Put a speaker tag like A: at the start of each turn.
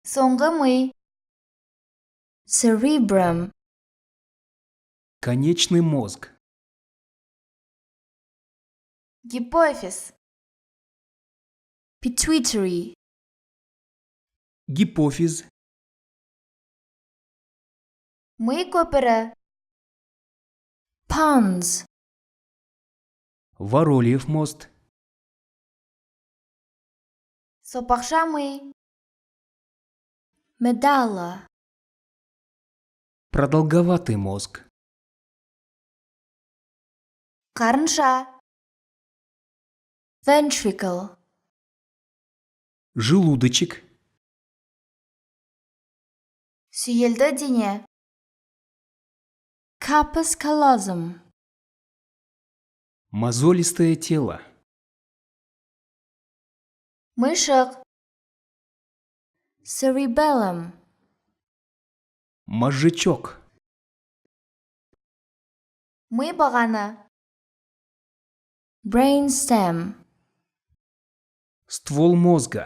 A: Соңғы ми. Cerebrum.
B: Конечный мозг.
A: Гипофиз. Pituitary.
B: Гипофиз.
A: Ми көпірі. Pons.
B: Ворольев мост.
A: Сопақша ми. Медала.
B: Продолговатый мозг.
A: Қарынша. Ventricle.
B: Желудочек.
A: Сүйелді дене. Corpus callosum.
B: Мозолистое тело.
A: Мышық. Cerebellum.
B: Мозжечок.
A: Ми бағаны. Brainstem.
B: Ствол мозга.